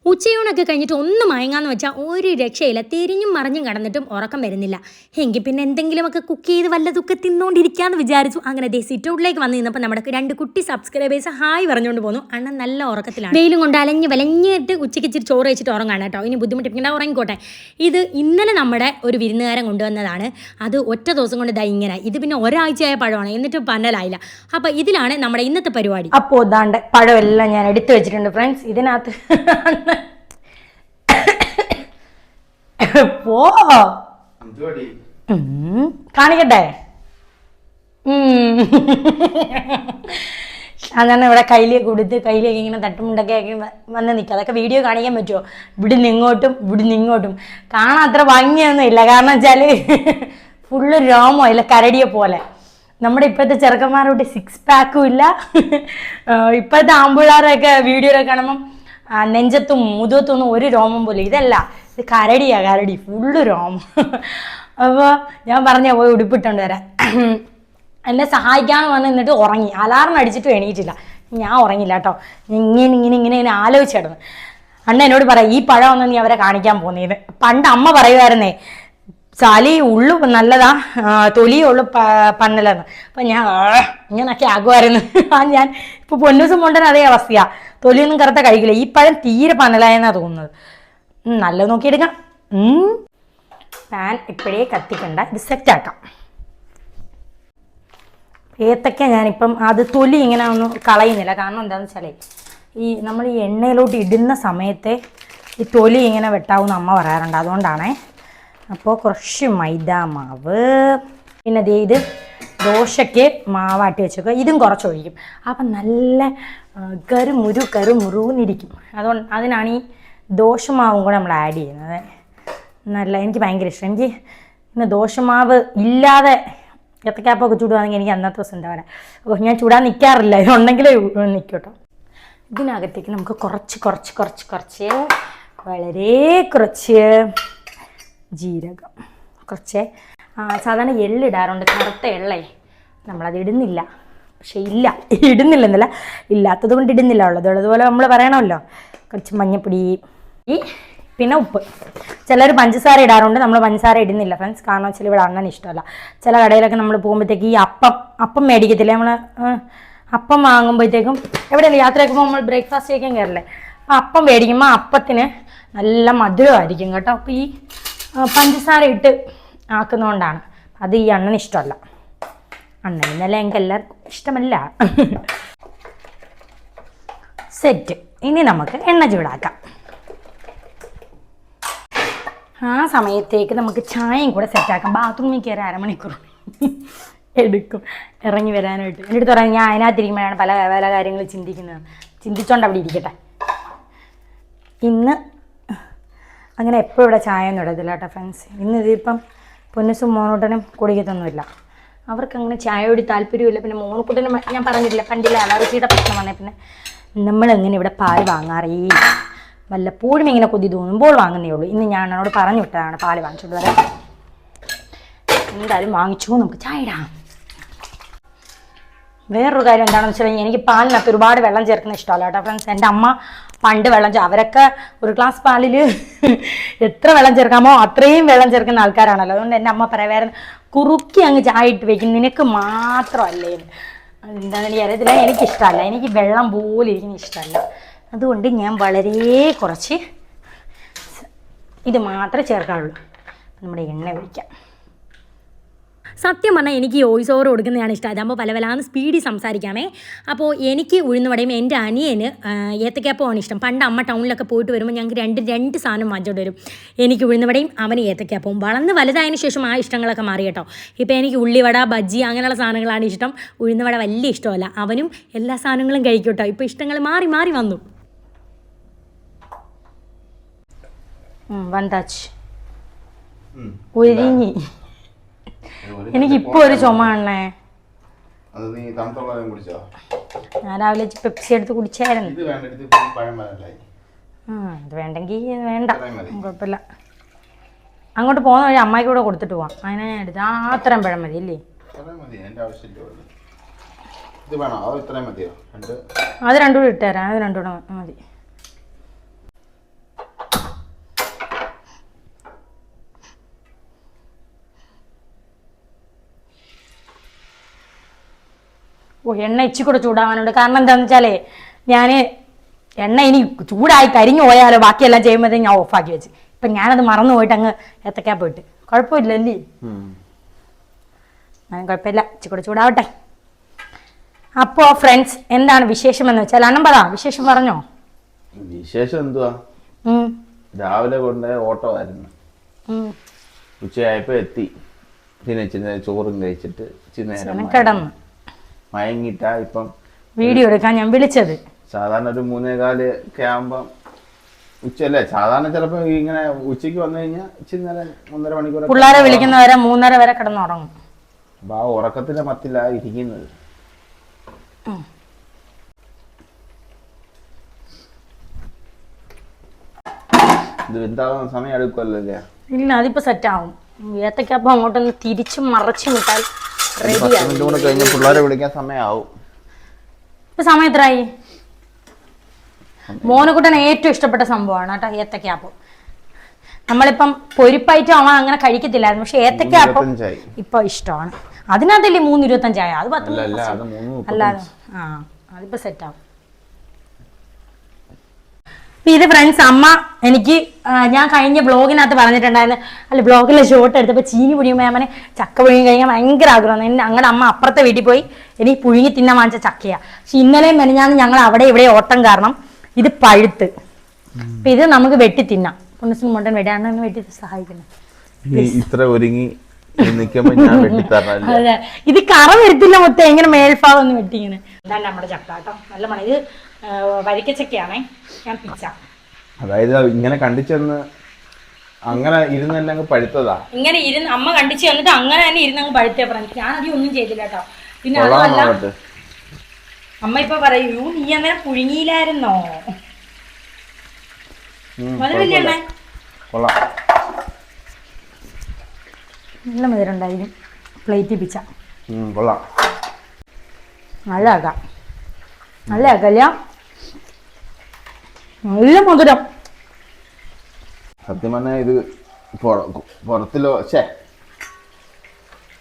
ഉച്ചയൂണൊക്കെ കഴിഞ്ഞിട്ട് ഒന്ന് മയങ്ങാന്ന് വെച്ചാൽ ഒരു രക്ഷയില്ല. തിരിഞ്ഞും മറിഞ്ഞും കടന്നിട്ടും ഉറക്കം വരുന്നില്ല. എങ്കിൽ പിന്നെ എന്തെങ്കിലുമൊക്കെ കുക്ക് ചെയ്ത് വല്ലതൊക്കെ തിന്നുകൊണ്ടിരിക്കാമെന്ന് വിചാരിച്ചു. അങ്ങനെ സിറ്റൗട്ടിലേക്ക് വന്ന് നിന്നപ്പോൾ നമ്മുടെ 2 കുട്ടി സബ്സ്ക്രൈബേഴ്സ് ഹായ് പറഞ്ഞുകൊണ്ട് പോന്നു. അണ്ണൻ നല്ല ഉറക്കത്തിലാണ്. വെയിലും കൊണ്ട് വലഞ്ഞിട്ട് ഉച്ചയ്ക്ക് ഇച്ചിരി ചോറ് വെച്ചിട്ട് ഉറങ്ങാണ് കേട്ടോ. ഇനി ബുദ്ധിമുട്ടിപ്പിക്കേണ്ട, ഉറങ്ങിക്കോട്ടെ. ഇത് ഇന്നലെ നമ്മുടെ ഒരു വിരുന്നുകാരൻ കൊണ്ടുവന്നതാണ്. അത് ഒറ്റ ദിവസം കൊണ്ട് ഇങ്ങനെ. ഇത് പിന്നെ ഒരാഴ്ചയായ പഴമാണ്, എന്നിട്ട് പന്നലായില്ല. അപ്പോൾ ഇതിലാണ് നമ്മുടെ ഇന്നത്തെ പരിപാടി. അപ്പോൾ ഇതാണ്ട് പഴമെല്ലാം ഞാൻ എടുത്തു വെച്ചിട്ടുണ്ട് ഫ്രണ്ട്സ്. ഇതിനകത്ത് പോ കാണിക്കട്ടെ. അതാണ് ഇവിടെ കയ്യിലേക്ക് കൊടുത്ത് കയ്യിലേക്ക് ഇങ്ങനെ തട്ടുമുണ്ടൊക്കെ ആക്കി വന്ന് നിൽക്കുക. അതൊക്കെ വീഡിയോ കാണിക്കാൻ പറ്റുമോ? ഇവിടുന്ന് ഇങ്ങോട്ടും കാണാൻ അത്ര ഭംഗിയൊന്നും ഇല്ല. കാരണം വെച്ചാൽ ഫുള്ള് രോമോ ഇല്ല, കരടിയെ പോലെ. നമ്മുടെ ഇപ്പോഴത്തെ ചെറുക്കന്മാരോട് 6 പാക്കും ഇല്ല. ഇപ്പോഴത്തെ ആമ്പിള്ളാരൊക്കെ വീഡിയോയിലൊക്കെ കാണുമ്പം നെഞ്ചത്തും മുതുകത്തും ഒന്നും ഒരു രോമം പോലും. ഇതല്ല, ഇത് കരടി ഫുള്ള് രോമം. അപ്പോൾ ഞാൻ പോയി ഉടുപ്പിട്ടുണ്ട് വരാൻ. എന്നെ സഹായിക്കാമെന്ന് വന്ന് നിന്നിട്ട് ഉറങ്ങി. അലാറം അടിച്ചിട്ട് എണീറ്റില്ല. ഞാൻ ഉറങ്ങില്ല കേട്ടോ. ഇങ്ങനെ ആലോചിച്ചിടുന്നു. അണ്ണ എന്നോട് പറയാം, ഈ പഴം ഒന്നും നീ അവരെ കാണിക്കാൻ പോകുന്നേന്ന്. പണ്ട് അമ്മ പറയുമായിരുന്നേ, ചളി ഉള്ളു നല്ലതാ, തൊലിയുള്ളു പന്നലെന്ന്. അപ്പം ഞാൻ ഇങ്ങനൊക്കെ ആകുമായിരുന്നു. ഞാൻ ഇപ്പോൾ പൊന്നൂസം കൊണ്ടുവന്ന അതേ അവസ്ഥയാ. തൊലിയൊന്നും കറുത്ത കഴിക്കില്ല. ഈ പഴം തീരെ പന്നലായെന്നാണ് തോന്നുന്നത്. നല്ലത് നോക്കിയെടുക്കാം. പാൻ ഇപ്പോഴേ കത്തിക്കണ്ട, ഇത് സെറ്റാക്കാം. ഏത്തക്ക ഞാനിപ്പം അത് തൊലി ഇങ്ങനെ ഒന്നും കളയുന്നില്ല. കാരണം എന്താണെന്ന് വെച്ചാലേ, നമ്മൾ ഈ എണ്ണയിലോട്ട് ഇടുന്ന സമയത്തെ ഈ തൊലി ഇങ്ങനെ വെട്ടാവുന്ന അമ്മ പറയാറുണ്ട്. അതുകൊണ്ടാണേ. അപ്പോൾ കുറച്ച് മൈദാമാവ്, പിന്നെ ഇത് ദോശയ്ക്ക് മാവാട്ടി വെച്ചേക്കുക. ഇതും കുറച്ച് ഒഴിക്കും. അപ്പം നല്ല കരുമുരുന്നിരിക്കും. അതുകൊണ്ട് അതിനാണ് ഈ ദോശമാവും കൂടെ നമ്മൾ ആഡ് ചെയ്യുന്നത്. എനിക്ക് ഭയങ്കര ഇഷ്ടം. എനിക്ക് ഇന്ന് ദോശമാവ് ഇല്ലാതെ ഏത്തക്കാപ്പൊക്കെ ചൂടുവാണെങ്കിൽ എനിക്ക് അന്നത്തെ ദിവസം ഉണ്ടാവില്ല. അപ്പോൾ ഞാൻ ചൂടാൻ നിൽക്കാറില്ല. ഇതുണ്ടെങ്കിലേ നിൽക്കും കേട്ടോ. ഇതിനകത്തേക്ക് നമുക്ക് കുറച്ച് വളരെ കുറച്ച് ജീരകം, കുറച്ച് സാധാരണ എള്ളിടാറുണ്ട്, കറുത്ത എള്ളേ. നമ്മളത് ഇടുന്നില്ല. പക്ഷേ ഇടുന്നില്ലെന്നല്ല, ഇല്ലാത്തത് കൊണ്ട് ഇടുന്നില്ല. ഉള്ളതുപോലെ നമ്മൾ പറയണമല്ലോ. കുറച്ച് മഞ്ഞപ്പൊടി, പിന്നെ ഉപ്പ്. ചിലർ പഞ്ചസാര ഇടാറുണ്ട്. നമ്മൾ പഞ്ചസാര ഇടുന്നില്ല ഫ്രണ്ട്സ്. കാരണം വെച്ചാൽ ഇവിടെ അങ്ങനെ ഇഷ്ടമല്ല. ചില കടയിലൊക്കെ നമ്മൾ പോകുമ്പോഴത്തേക്ക് ഈ അപ്പം മേടിക്കത്തില്ലേ, നമ്മൾ അപ്പം വാങ്ങുമ്പോഴത്തേക്കും എവിടെയല്ല യാത്രയൊക്കെ പോകുമ്പോൾ നമ്മൾ ബ്രേക്ക്ഫാസ്റ്റ് കഴിക്കാൻ കയറില്ലേ, അപ്പം മേടിക്കുമ്പോൾ അപ്പത്തിന് നല്ല മധുരമായിരിക്കും കേട്ടോ. അപ്പോൾ ഈ പഞ്ചസാര ഇട്ട് ആക്കുന്നതുകൊണ്ടാണ്. അത് ഈ അണ്ണന് ഇഷ്ടമല്ല. അണ്ണനല്ല, എനിക്ക് എല്ലാവർക്കും ഇഷ്ടമല്ല. സെറ്റ്. ഇനി നമുക്ക് എണ്ണ ചൂടാക്കാം. ആ സമയത്തേക്ക് നമുക്ക് ചായയും കൂടെ സെറ്റാക്കാം. ബാത്റൂമിൽ കയറി 1/2 മണിക്കൂർ എടുക്കും ഇറങ്ങി വരാനായിട്ട്. എൻ്റെ അടുത്ത് പറയാം, ഞാൻ അതിനകത്തിരിക്കുമ്പോഴാണ് പല കാര്യങ്ങൾ ചിന്തിച്ചോണ്ട് അവിടെ ഇരിക്കട്ടെ. ഇന്ന് അങ്ങനെ എപ്പോഴും ഇവിടെ ചായ ഒന്നും ഇടത്തില്ല കേട്ടോ ഫ്രണ്ട്സ്. ഇതിപ്പം പൊന്നുസും മോനൂട്ടനും കുടിക്കത്തൊന്നുമില്ല. അവർക്കങ്ങനെ ചായയോട് താല്പര്യമില്ല. പിന്നെ മോനൂട്ടനും ഞാൻ പറഞ്ഞിട്ടില്ല, പണ്ടില്ല അലർജിയുടെ പ്രശ്നം വന്നേ പിന്നെ നമ്മളെങ്ങനെ ഇവിടെ പാൽ വാങ്ങാറില്ല. വല്ലപ്പോഴും ഇങ്ങനെ കൊതി തോന്നുമ്പോൾ വാങ്ങുന്നേ ഉള്ളൂ. ഇന്ന് ഞാൻ എന്നോട് പറഞ്ഞു വിട്ടതാണ് പാൽ വാങ്ങിച്ചോണ്ട് വരാം. എന്തായാലും വാങ്ങിച്ചു, നമുക്ക് ചായ ഇടാം. വേറൊരു കാര്യം എന്താണെന്ന് വെച്ചാൽ, എനിക്ക് പാലിനകത്ത് ഒരുപാട് വെള്ളം ചേർക്കുന്ന ഇഷ്ടമല്ല കേട്ടോ ഫ്രണ്ട്സ്. എൻ്റെ അമ്മ പണ്ട് അവരൊക്കെ ഒരു ഗ്ലാസ് പാലിൽ എത്ര വെള്ളം ചേർക്കാമോ അത്രയും വെള്ളം ചേർക്കുന്ന ആൾക്കാരാണല്ലോ. അതുകൊണ്ട് എൻ്റെ അമ്മ പറയുമായിരുന്നു, കുറുക്കി അങ്ങ് ചായ ഇട്ട് വയ്ക്കും, നിനക്ക് മാത്രമല്ലേ. എന്താണെന്ന് എനിക്ക് അറിയത്തില്ല, എനിക്കിഷ്ടമല്ല. എനിക്ക് വെള്ളം പോലെ ഇരിക്കുന്ന ഇഷ്ടമല്ല. അതുകൊണ്ട് ഞാൻ വളരെ കുറച്ച് ഇത് മാത്രമേ ചേർക്കാറുള്ളൂ. നമ്മുടെ എണ്ണ ഒഴിക്കാം. സത്യം പറഞ്ഞാൽ എനിക്ക് വോയിസ് ഓവർ കൊടുക്കുന്നതാണ് ഇഷ്ടം. അതാകുമ്പോൾ പലവലാന്ന് സ്പീഡിൽ സംസാരിക്കാമേ. അപ്പോൾ എനിക്ക് ഉഴുന്നുവടയും എൻ്റെ അനിയന് ഏത്തക്കാപ്പമാണ് ഇഷ്ടം. പണ്ട് അമ്മ ടൗണിലൊക്കെ പോയിട്ട് വരുമ്പോൾ ഞങ്ങൾക്ക് രണ്ട് സാധനം വാങ്ങിച്ചോണ്ട് വരും. എനിക്ക് ഉഴുന്നുവടയും അവന് ഏത്തക്കാപ്പവും. വളർന്ന് വലുതായതിനു ശേഷം ആ ഇഷ്ടങ്ങളൊക്കെ മാറി കേട്ടോ. ഇപ്പോൾ എനിക്ക് ഉള്ളിവട, ബജ്ജി അങ്ങനെയുള്ള സാധനങ്ങളാണ് ഇഷ്ടം. ഉഴുന്നുവട വലിയ ഇഷ്ടമല്ല. അവനും എല്ലാ സാധനങ്ങളും കഴിക്കും കേട്ടോ. ഇപ്പോൾ ഇഷ്ടങ്ങൾ മാറി വന്നു. വന്താച്ച് ഒരുങ്ങി. എനിക്കിപ്പോ ഒരു ചുമ ആണേ. ഞാൻ രാവിലെ പെപ്സി എടുത്ത് കുടിച്ചായിരുന്നു. ഇത് വേണ്ടെങ്കിൽ വേണ്ട, കുഴപ്പമില്ല. അങ്ങോട്ട് പോകുന്ന വഴി അമ്മായിക്ക് കൂടെ കൊടുത്തിട്ട് പോവാം. അതിനെ ഞാൻ എടുത്ത് അത്രയും പഴം മതി അല്ലേ? അത് രണ്ടുകൂടെ ഇട്ടുതരാം. അത് രണ്ടുകൂടെ മതി. എണ്ണ ഇച്ചി കൂടെ ചൂടാവാനുണ്ട്. കാരണം എന്താണെന്ന് വെച്ചാലേ ഞാൻ എണ്ണ ഇനി ചൂടായി കരിഞ്ഞു പോയാലോ ബാക്കിയെല്ലാം ചെയ്യുമ്പോഴത്തേക്കും ഞാൻ ഓഫാക്കി വെച്ച്. ഇപ്പം ഞാനത് മറന്നു പോയിട്ട് അങ്ങ് ഏത്തക്കാ പോയിട്ട് കുഴപ്പമില്ലല്ലേ? കുഴപ്പമില്ല, ഇച്ചി കൂടെ ചൂടാവട്ടെ. അപ്പോൾ ഫ്രണ്ട്സ്, എന്താണ് വിശേഷം എന്ന് വെച്ചാൽ അണ്ണം പറ, വിശേഷം പറഞ്ഞോ. വിശേഷം എന്തുവാ, രാവിലെ കൊണ്ട് ഓട്ടമായിരുന്നു, ഉച്ചയായപ്പോ എത്തി, പിന്നെ ഇച്ചിരി ചോറും കഴിച്ചിട്ട് ഇച്ചിരി നേരം കിടന്ന് മയങ്ങിട്ടാ ഇപ്പം വീഡിയോ എടുക്കാൻ ഞാൻ വിളിച്ചത്. സാധാരണ ഒരു 3:15 ഒക്കെ ആകുമ്പം ഉച്ചയല്ലേ സാധാരണ, ചിലപ്പോ ഇങ്ങനെ ഉച്ചയ്ക്ക് വന്നു കഴിഞ്ഞാൽ ഇച്ചിരി നേരം 1.5 മണിക്കൂർ പിള്ളേരെ വിളിക്കുന്നവരെ 3:30 വരെ കിടന്നുറങ്ങും. അപ്പൊ ആ ഉറക്കത്തിന്റെ മത്തിലാ ഇരിക്കുന്നത്. ഇത് എന്താവാൻ സമയം എടുക്കുമല്ലേ? ഇല്ല, അതിപ്പോ സെറ്റ് ആവും. ഏത്തക്കപ്പം അങ്ങോട്ടൊന്ന് തിരിച്ചും മറച്ചും ഇട്ടാൽ കഴിഞ്ഞ പിള്ളേരെ വിളിക്കാൻ സമയമാവും. ഇപ്പൊ സമയം എത്രയായി? മോനുകുട്ടന് ഏറ്റവും ഇഷ്ടപ്പെട്ട സംഭവമാണ് കേട്ടോ ഏത്തക്കപ്പം. നമ്മളിപ്പം പൊരിപ്പൈറ്റം അവൻ അങ്ങനെ കഴിക്കത്തില്ലായിരുന്നു, പക്ഷെ ഏത്തക്കപ്പം ഇപ്പൊ ഇഷ്ടമാണ്. അതിനകത്തല്ലേ 3:25 അത് 10 അല്ലാതെ അതിപ്പോ സെറ്റ് ആവും. ഇത് ഫ്രണ്ട്സ്, അമ്മ എനിക്ക് ഞാൻ കഴിഞ്ഞ ബ്ലോഗിനകത്ത് പറഞ്ഞിട്ടുണ്ടായിരുന്നു, അല്ല ബ്ലോഗിലെ ഷോട്ട് എടുത്തപ്പോൾ ചീനി പുഴിയുമ്പോൾ ഞാൻ ചക്ക പുഴുങ്ങി കഴിക്കാൻ ഭയങ്കര ആഗ്രഹമാണ്. ഞങ്ങളുടെ അമ്മ അപ്പുറത്തെ വീട്ടിൽ പോയി എനിക്ക് പുഴുങ്ങി തിന്നാൻ വാങ്ങിച്ച ചക്കയാണ്. പക്ഷെ ഇന്നലെയും മെനഞ്ഞാന്ന് ഞങ്ങൾ അവിടെ ഇവിടെ ഓട്ടം കാരണം ഇത് പഴുത്ത്. അപ്പൊ ഇത് നമുക്ക് വെട്ടി തിന്നാം. പൊന്നൂസിന് മുണ്ടൻ വെടാണെന്ന് വെട്ടി സഹായിക്കുന്നത്. ഇത്ര ഒരുങ്ങി അതെ, ഇത് കറ വരത്തില്ല മൊത്തം, എങ്ങനെ മേൽഭാഗം ഒന്ന് വെട്ടിങ്ങനെ. ഇതാണ് നമ്മുടെ ചക്ക കേട്ടോ, നല്ല മണം. ഇത് വരിക്കച്ചക്കയാണേ, ഞാൻ പിച്ച. അതായത് ഇങ്ങനെ കണ്ടിച്ചെന്ന് അങ്ങനെ ഇരുന്നെല്ലാം പഴുത്തതാ. ഇങ്ങനെ ഇരുന്ന് അമ്മ കണ്ടിച്ച് വന്നിട്ട് അങ്ങനെ തന്നെ ഇരുന്നങ്ങ് പഴുത്തേ പറഞ്ഞു. ഞാൻ അധികം ഒന്നും ചെയ്തില്ല കേട്ടോ. പിന്നെ അതല്ല, അമ്മ ഇപ്പൊ പറയൂ നീ അന്നേരം പുഴുങ്ങിയില്ലായിരുന്നോ? മധുരമില്ലേ? നല്ല മധുരം ഉണ്ടായിരിക്കും. പ്ലേറ്റ് പിച്ച നല്ലതാക്കാം, നല്ലതാക്കല്ല, നല്ല മധുരം. സത്യം പറഞ്ഞാൽ ഇത്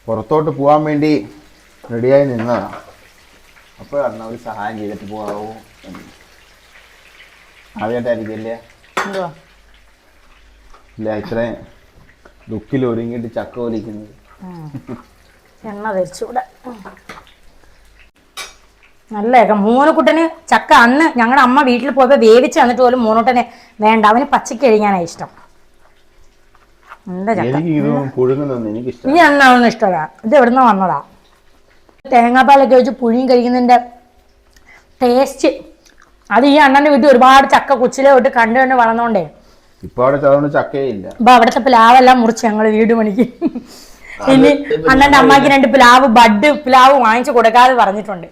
പുറത്തോട്ട് പോവാൻ വേണ്ടി റെഡിയായി നിന്നതാണ്. അപ്പോഴാണ് ഒരു സഹായം ചെയ്തിട്ട് പോകാവോ എന്ന്. ആദ്യമായിട്ടായിരിക്കല്ലേ ഇല്ല ഇത്രയും ദുഃഖിൽ ഒരുങ്ങിയിട്ട് ചക്ക ഒലിക്കുന്നത്. എണ്ണ തരിച്ചൂടെ നല്ലതൊക്കെ. മോനുകുട്ടന് ചക്ക അന്ന് ഞങ്ങളുടെ അമ്മ വീട്ടിൽ പോയപ്പോൾ വേവിച്ച് തന്നിട്ട് പോലും മോനൂട്ടനെ വേണ്ട, അവന് പച്ചക്ക് കഴിക്കാനാണ് ഇഷ്ടം. ഈ എണ്ണ ഇഷ്ടമല്ല. ഇത് എവിടുന്ന വന്നതാ? തേങ്ങാപ്പാലൊക്കെ വെച്ച് പുഴുങ്ങി കഴിക്കുന്നതിന്റെ ടേസ്റ്റ് അത് ഈ അണ്ണന്റെ വീട്ടിൽ ഒരുപാട് ചക്ക കൊച്ചിലെ തൊട്ട് കണ്ട് വളർന്നോണ്ടേ ഇപ്പൊ അവിടെ ചക്കയില്ല. അപ്പൊ അവിടുത്തെ പ്ലാവെല്ലാം മുറിച്ച് ഞങ്ങള് വീട് പണിക്ക്. ഇനി അണ്ണന്റെ അമ്മക്ക് 2 പ്ലാവ് ബഡ് പ്ലാവ് വാങ്ങിച്ചു കൊടുക്കാതെ പറഞ്ഞിട്ടുണ്ട്.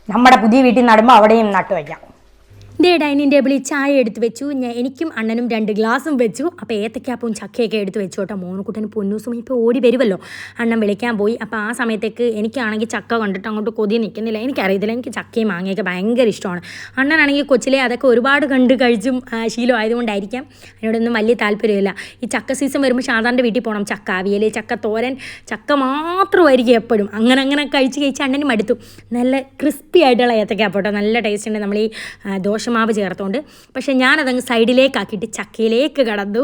നമ്മുടെ പുതിയ വീട്ടിൽ നടുമ്പോ അവിടെയും നട്ടു വയ്ക്കാം. ഇതേ ഡൈനിങ് ടേബിളിൽ ചായ എടുത്ത് വെച്ചു. എനിക്കും അണ്ണനും 2 ഗ്ലാസും വെച്ചു. അപ്പോൾ ഏത്തക്കാപ്പവും ചക്കയൊക്കെ എടുത്ത് വെച്ചു കേട്ടോ. മോനുകുട്ടനും പൊന്നൂസും ഇപ്പോൾ ഓടി വരുമല്ലോ, അണ്ണൻ വിളിക്കാൻ പോയി. അപ്പോൾ ആ സമയത്തേക്ക് എനിക്കാണെങ്കിൽ ചക്ക കണ്ടിട്ട് അങ്ങോട്ട് കൊതി നിൽക്കുന്നില്ല. എനിക്കറിയത്തില്ല, എനിക്ക് ചക്കയും മാങ്ങയൊക്കെ ഭയങ്കര ഇഷ്ടമാണ്. അണ്ണനാണെങ്കിൽ കൊച്ചിലെ അതൊക്കെ ഒരുപാട് കണ്ട് കഴിച്ചും ശീലം ആയതുകൊണ്ടായിരിക്കാം അതിനോടൊന്നും വലിയ താല്പര്യമില്ല. ഈ ചക്ക സീസൺ വരുമ്പോൾ ഷാദാൻ്റെ വീട്ടിൽ പോകണം. ചക്ക അവിയൽ, ചക്ക തോരൻ, ചക്ക മാത്രമായിരിക്കും എപ്പോഴും. അങ്ങനെ കഴിച്ച് അണ്ണനും മടുത്തു. നല്ല ക്രിസ്പി ആയിട്ടുള്ള ഏത്തക്കാപ്പോട്ടോ, നല്ല ടേസ്റ്റ് ഉണ്ട് നമ്മൾ ഈ ദോശമാവ് ചേർത്തുകൊണ്ട്. പക്ഷേ ഞാനതങ്ങ് സൈഡിലേക്കാക്കിയിട്ട് ചക്കയിലേക്ക് കടന്നു.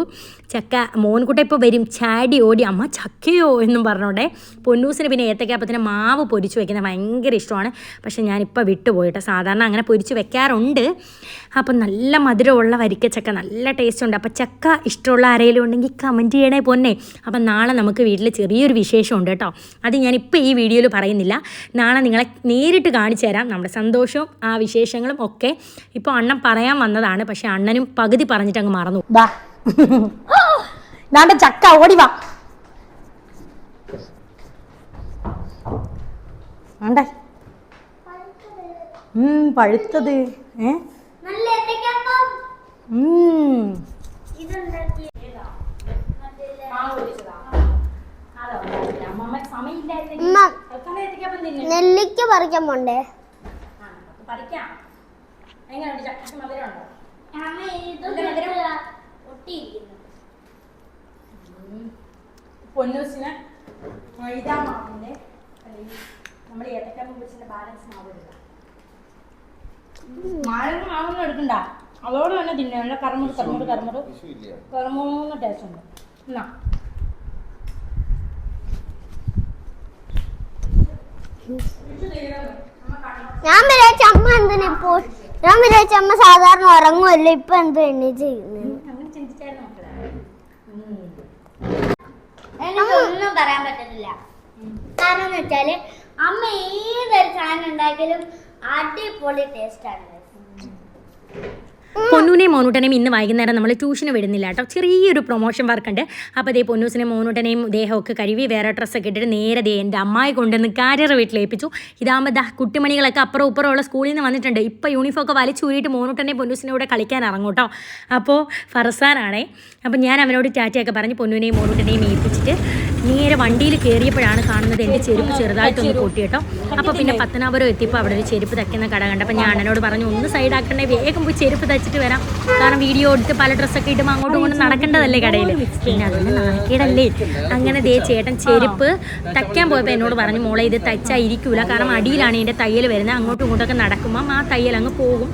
ചക്ക മോൻകുട്ട ഇപ്പോൾ വരും ചാടി ഓടി അമ്മ ചക്കയോ എന്നും പറഞ്ഞോണ്ടേ. പൊന്നൂസിന് പിന്നെ ഏത്തക്കാപ്പത്തിന് മാവ് പൊരിച്ച് വെക്കുന്നത് ഭയങ്കര ഇഷ്ടമാണ്. പക്ഷേ ഞാനിപ്പോൾ വിട്ടുപോയിട്ടോ. സാധാരണ അങ്ങനെ പൊരിച്ച് വെക്കാറുണ്ട്. അപ്പം നല്ല മധുരമുള്ള വരിക്കച്ചക്ക, നല്ല ടേസ്റ്റ് ഉണ്ട്. അപ്പം ചക്ക ഇഷ്ടമുള്ള ആരെങ്കിലും ഉണ്ടെങ്കിൽ കമൻറ്റ് ചെയ്യണേ പൊന്നെ. അപ്പം നാളെ നമുക്ക് വീട്ടിൽ ചെറിയൊരു വിശേഷമുണ്ട് കേട്ടോ. അത് ഞാനിപ്പോൾ ഈ വീഡിയോയിൽ പറയുന്നില്ല, നാളെ നിങ്ങളെ നേരിട്ട് കാണിച്ചു തരാം നമ്മുടെ സന്തോഷവും ആ വിശേഷങ്ങളും ഒക്കെ. ഇപ്പോൾ അണ്ണൻ പറയാൻ വന്നതാണ്, പക്ഷെ അണ്ണനും പകുതി പറഞ്ഞിട്ട് അങ്ങ് മറന്നു. വാ നാട്ടെ ചക്ക ഓടി വാ. ആണ്ടേ പഴുത്തത് നെല്ലിക്ക പറിക്കാൻ പോണ്ടേ? പൊന്നൂസിന് മൈദാമാവിന്റെ നമ്മൾ ഏത്തക്കാപ്പം പൊടിച്ചതിന്റെ ബാലൻസ് മാവ് എടുക്കാം. മാവൊന്നും എടുക്കണ്ട, അതോട് തന്നെ തിന്നെ. നല്ല കറമുറ ടേസ്റ്റ് ഉണ്ട്. എന്നാ ഞാൻ വിചാരിച്ച അമ്മ എന്തിനാ ഇപ്പോൾ, ഞാൻ വിചാരിച്ച അമ്മ സാധാരണ ഉറങ്ങുമല്ലോ, ഇപ്പൊ എന്ത് എണ്ണി ചെയ്യുന്നത്? അങ്ങനെ ചിന്തിച്ചായിരുന്നു മക്കളെ. എനിക്കൊന്നും പറയാൻ പറ്റത്തില്ല. കാരണം എന്ന് വെച്ചാല് അമ്മ ഏതൊരു സാധനം ഉണ്ടാക്കിയാലും അടിപൊളി ടേസ്റ്റ് ആണ്. പൊന്നൂനെയും മോനൂട്ടനെയും ഇന്ന് വൈകുന്നേരം നമ്മൾ ട്യൂഷന് വിടുന്നില്ല കേട്ടോ. ചെറിയൊരു പ്രൊമോഷൻ വർക്ക് ഉണ്ട്. അപ്പോൾ അതേ പൊന്നൂസിനെയും മോനൂട്ടനെയും ദേഹമൊക്കെ കഴുകി വേറെ ഡ്രസ്സൊക്കെ ഇട്ടിട്ട് നേരെ എൻ്റെ അമ്മായി കൊണ്ടുവന്ന് കാരിയർ വീട്ടിലേൽപ്പിച്ചു. ഇതാകുമ്പോൾ കുട്ടിമണികളൊക്കെ അപ്പുറം ഇപ്പുറമുള്ള സ്കൂളിൽ നിന്ന് വന്നിട്ടുണ്ട്. ഇപ്പോൾ യൂണിഫോം ഒക്കെ വലിച്ചൂരിയിട്ട് മോനൂട്ടനെയും പൊന്നൂസിനെയും കൂടെ കളിക്കാൻ ഇറങ്ങും കേട്ടോ. അപ്പോൾ ഫർസാനാണേ. അപ്പോൾ ഞാൻ അവനോട് ടാറ്റയൊക്കെ പറഞ്ഞ് പൊന്നൂനെയും മോനൂട്ടനെയും ഏൽപ്പിച്ചിട്ട് നേരെ വണ്ടിയിൽ കയറിയപ്പോഴാണ് കാണുന്നത് എൻ്റെ ചെരുപ്പ് ചെറുതായിട്ടൊന്ന് പൊട്ടി കേട്ടോ. അപ്പോൾ പിന്നെ പത്തനാപുരം എത്തിയപ്പോൾ അവിടെ ഒരു ചെരുപ്പ് തയ്ക്കുന്ന കട കണ്ടപ്പോൾ ഞാൻ അണ്ണനോട് പറഞ്ഞു ഒന്ന് സൈഡാക്കണേ, വേഗം പോയി ചെരുപ്പ് തയ്ച്ചിട്ട് വരാം. കാരണം വീഡിയോ എടുത്ത് പല ഡ്രസ്സൊക്കെ ഇടുമ്പോൾ അങ്ങോട്ടും ഇങ്ങോട്ടും നടക്കേണ്ടതല്ലേ കടയിൽ, പിന്നെ അതിൻ്റെ നാണക്കേടല്ലേ. അങ്ങനെ ദേ ചേട്ടൻ ചെരുപ്പ് തയ്ക്കാൻ പോയപ്പോൾ എന്നോട് പറഞ്ഞു മോളെ ഇത് തയ്ച്ചാൽ ഇരിക്കൂല, കാരണം അടിയിലാണ് ഇതിൻ്റെ തയ്യൽ വരുന്നത്. അങ്ങോട്ടും ഇങ്ങോട്ടൊക്കെ നടക്കുമ്പം ആ തയ്യൽ അങ്ങ് പോകും,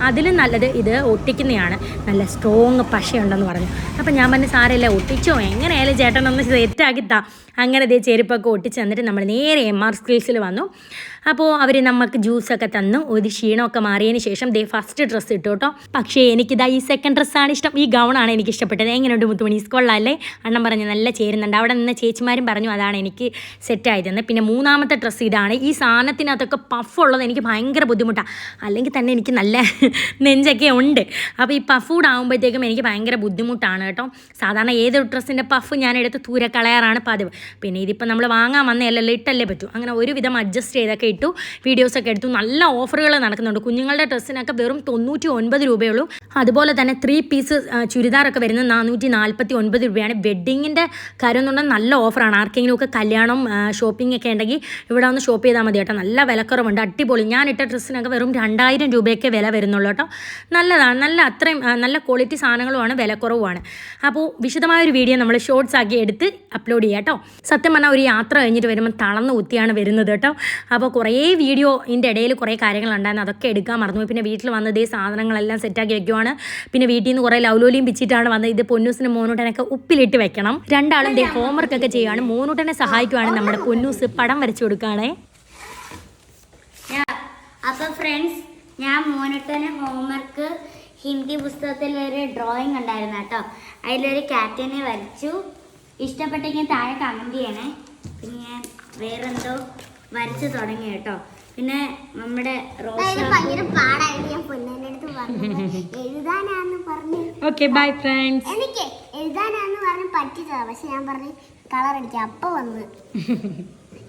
അതിലും നല്ലത് ഇത് ഒട്ടിക്കുന്നതാണ്, നല്ല സ്ട്രോങ് പശയുണ്ടെന്ന് പറഞ്ഞു. അപ്പം ഞാൻ പറഞ്ഞു സാരമില്ല ഒട്ടിച്ചോ, എങ്ങനെയായാലും ചേട്ടനൊന്ന് സെറ്റാക്കിത്താ. അങ്ങനെ ദേ ചെരുപ്പൊക്കെ ഒട്ടിച്ച് തന്നിട്ട് നമ്മൾ നേരെ MR സ്കിൽസിൽ വന്നു. അപ്പോൾ അവർ നമുക്ക് ജ്യൂസൊക്കെ തന്നു. ഒരു ക്ഷീണമൊക്കെ മാറിയതിന് ശേഷം ദേ ഫസ്റ്റ് ഡ്രസ്സ് ഇട്ടു കേട്ടോ. പക്ഷേ എനിക്കിതാ ഈ സെക്കൻഡ് ഡ്രസ്സാണ് ഇഷ്ടം. ഈ ഗൗണാണ് എനിക്ക് ഇഷ്ടപ്പെട്ടത്. എങ്ങനെയുണ്ട് മുത്തുമണി, കൊള്ളാമല്ലേ? അണ്ണൻ പറഞ്ഞു നല്ല ചേരുന്നുണ്ട്. അവിടെ നിന്ന് ചേച്ചിമാരും പറഞ്ഞു അതാണ് എനിക്ക് സെറ്റായതെന്ന്. പിന്നെ മൂന്നാമത്തെ ഡ്രസ്സ് ഇതാണ്. ഈ സാധനത്തിനകത്തൊക്കെ പഫുള്ളത് എനിക്ക് ഭയങ്കര ബുദ്ധിമുട്ടാണ്. അല്ലെങ്കിൽ തന്നെ എനിക്ക് നല്ല നെഞ്ചൊക്കെ ഉണ്ട്. അപ്പോൾ ഈ പഫ് കൂടെ ആകുമ്പോഴത്തേക്കും എനിക്ക് ഭയങ്കര ബുദ്ധിമുട്ടാണ് കേട്ടോ. സാധാരണ ഏതൊരു ഡ്രസ്സിൻ്റെ പഫ് ഞാൻ എടുത്ത് തൂരെ കളയാറാണ് പതിവ്. പിന്നെ ഇതിപ്പോൾ നമ്മൾ വാങ്ങാൻ വന്നതല്ലല്ലോ, ഇട്ടല്ലേ പറ്റൂ. അങ്ങനെ ഒരുവിധം അഡ്ജസ്റ്റ് ചെയ്തൊക്കെ ഇട്ടു. വീഡിയോസൊക്കെ എടുത്തു. നല്ല ഓഫറുകൾ നടക്കുന്നുണ്ട്. കുഞ്ഞുങ്ങളുടെ ഡ്രസ്സിനൊക്കെ വെറും 99 രൂപയുള്ളൂ. അതുപോലെ തന്നെ 3 പീസ് ചുരിദാറൊക്കെ വരുന്നത് 449 രൂപയാണ്. വെഡ്ഡിങ്ങിൻ്റെ കാര്യം എന്ന് പറഞ്ഞാൽ നല്ല ഓഫറാണ്. ആർക്കെങ്കിലുമൊക്കെ കല്യാണം ഷോപ്പിംഗ് ഒക്കെ ഉണ്ടെങ്കിൽ ഇവിടെ ഒന്ന് ഷോപ്പ് ചെയ്താൽ മതി കേട്ടോ. നല്ല വിലക്കുറവുണ്ട്, അടിപൊളി. ഞാൻ ഇട്ട ഡ്രസ്സിനൊക്കെ വെറും 2000 രൂപയൊക്കെ വില വരുന്നുള്ളൂ കേട്ടോ. നല്ലതാണ്, നല്ല അത്രയും നല്ല ക്വാളിറ്റി സാധനങ്ങളുമാണ്, വിലക്കുറവുമാണ്. അപ്പോൾ വിശദമായൊരു വീഡിയോ നമ്മൾ ഷോർട്സ് ആക്കി എടുത്ത് അപ്ലോഡ് ചെയ്യാം കേട്ടോ. സത്യം പറഞ്ഞാൽ ഒരു യാത്ര കഴിഞ്ഞിട്ട് വരുമ്പോൾ തളർന്ന് കുത്തിയാണ് വരുന്നത് കേട്ടോ. അപ്പോൾ കുറേ വീഡിയോൻ്റെ ഇടയിൽ കുറേ കാര്യങ്ങളുണ്ടായിരുന്നു, അതൊക്കെ എടുക്കാൻ മറന്നു. പിന്നെ വീട്ടിൽ വന്നത് ഈ സാധനങ്ങളെല്ലാം സെറ്റാക്കി വെക്കുവാണ്. പിന്നെ വീട്ടിൽ നിന്ന് കുറേ ലൗലോലിയും പിച്ചിട്ടാണ് വന്നത്. ഇത് പൊന്നൂസിന് മോനൂട്ടനൊക്കെ ഉപ്പിലിട്ട് വെക്കണം. രണ്ടാളും ദേ ഹോംവർക്കൊക്കെ ചെയ്യുകയാണ്. മോനൂട്ടനെ സഹായിക്കുവാണ് നമ്മുടെ പൊന്നൂസ് പടം വരച്ചു കൊടുക്കുകയാണേ. അപ്പോൾ ഫ്രണ്ട്സ്, ഞാൻ മോനൂട്ടന് ഹോംവർക്ക് ഹിന്ദി പുസ്തകത്തിലൊരു ഡ്രോയിങ് ഉണ്ടായിരുന്നു കേട്ടോ. അതിലൊരു ക്യാറ്റിനെ വരച്ചു. ഇഷ്ടപ്പെട്ടെങ്കിൽ താഴെ കമൻറ്റ് ചെയ്യണേ. പിന്നെ ഞാൻ വേറെന്തോ വരച്ച് തുടങ്ങി കേട്ടോ. പിന്നെ നമ്മുടെ ഭയങ്കര പാടായിട്ട് ഞാൻ പൊന്നേനടുത്ത് പറഞ്ഞു എഴുതാനാന്ന് പറഞ്ഞു. Okay bye friends. എനിക്ക് എഴുതാനാന്ന് പറഞ്ഞ് പറ്റിച്ചതാ, പക്ഷെ ഞാൻ പറഞ്ഞു കളർ അടിക്കാം. അപ്പൊ വന്ന്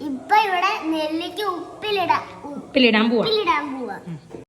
ഇപ്പൊ ഇവിടെ നെല്ലിക്ക് ഉപ്പിലിടാൻ പോവാ.